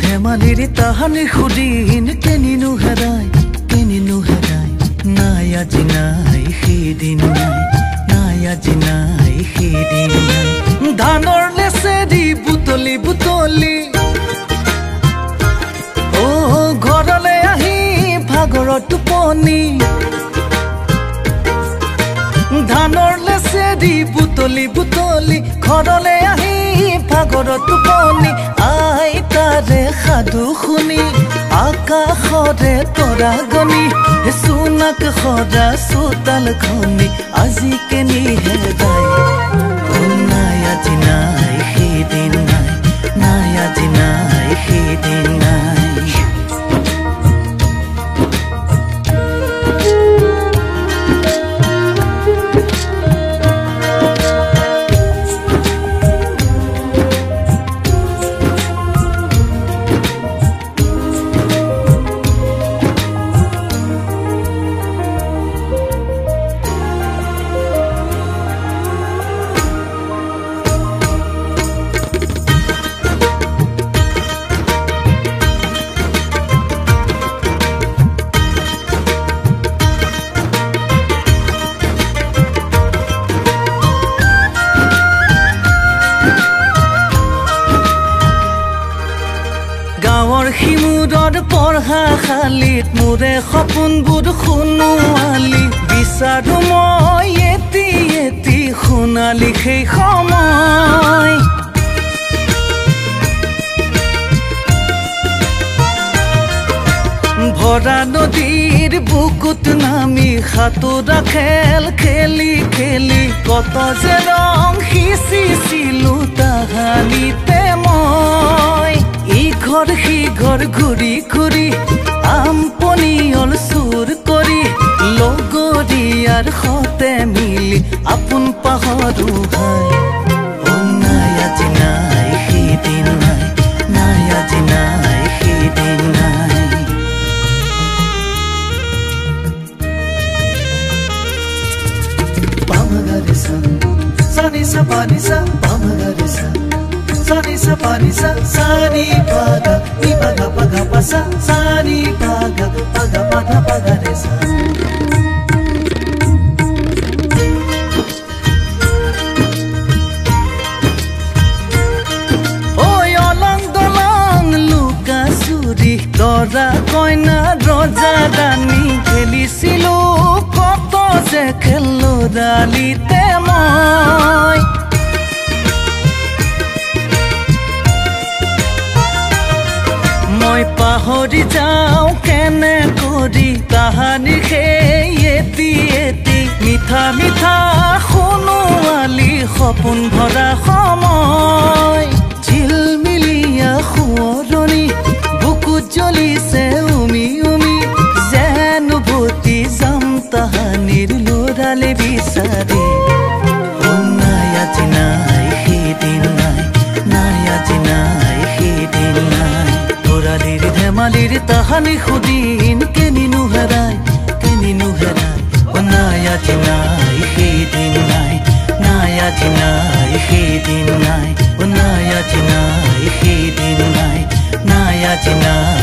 ধেমালিৰ তাহানি সুদিন কেনিনো হেৰাই নাই আজি নাই সেইদিন নাই আজি নাই সেইদিন ধানৰ লেচেৰি বুটলি বুটলি অ ঘৰলৈ আহি ভাগৰৰ টোপনি ধানৰ লেচেৰি বুটলি বুটলি ঘৰলৈ আহি ভাগৰৰ টোপনি আইতাৰে সাধু শুনি আকাশৰে তৰা গনি সোণাক সজা চোতাল খনি আজি কেনি হেৰাই নাই আজি নাই সেইদিন নাই আজি নাই সেইদিন নাই শিমুৰৰ পঢ়া শালিত মোৰে সপোনবোৰ শুনোৱালি বিচাৰো মই এটি এটি শুনালি সেই সময় ভৰা নদীৰ বুকুত নামি সাঁতোৰা খেল খেলি খেলি কত যে ৰং সিঁচিছিলো তাহানিতে মই ইঘৰ সিঘৰ ঘূৰি ঘূৰি আমপনিয়ল চুৰ কৰি লগৰীয়াৰ সতে মিলি আপোন পাহৰো হাই নাই আজি নাই সেইদিন নাই আজি নাই সেইদিন নাই পামগাৰিছা সানিসা পানিসা পামগাৰিছা Sanisa panisa sani paga ni paga paga pasa sani paga paga paga paga resa Oy olang dolang luka suri dora koina roja dani khelisilu koto je khello dalite moi মই পাহৰি যাওঁ কেনে কৰি তাহানি সেই এটি এটি মিঠা মিঠা শুনোৱালি সপোন ভৰা সময় ঝিলমিলিয়া সোঁৱৰণি বুকুত জ্বলিছে উমি উমি যেন উভতি যাম তাহানিৰ লৰালে বিচাৰি নাই আজি নাই সেইদিন নাই আজি নাই সেইদিন নাই ধেমালিৰ তাহানি সুদিন কেনিনো হেৰাই নাই আজি নাই সেইদিন নাই আজি নাই সেইদিন নাই আজি নাই সেইদিন নাই আজি নাই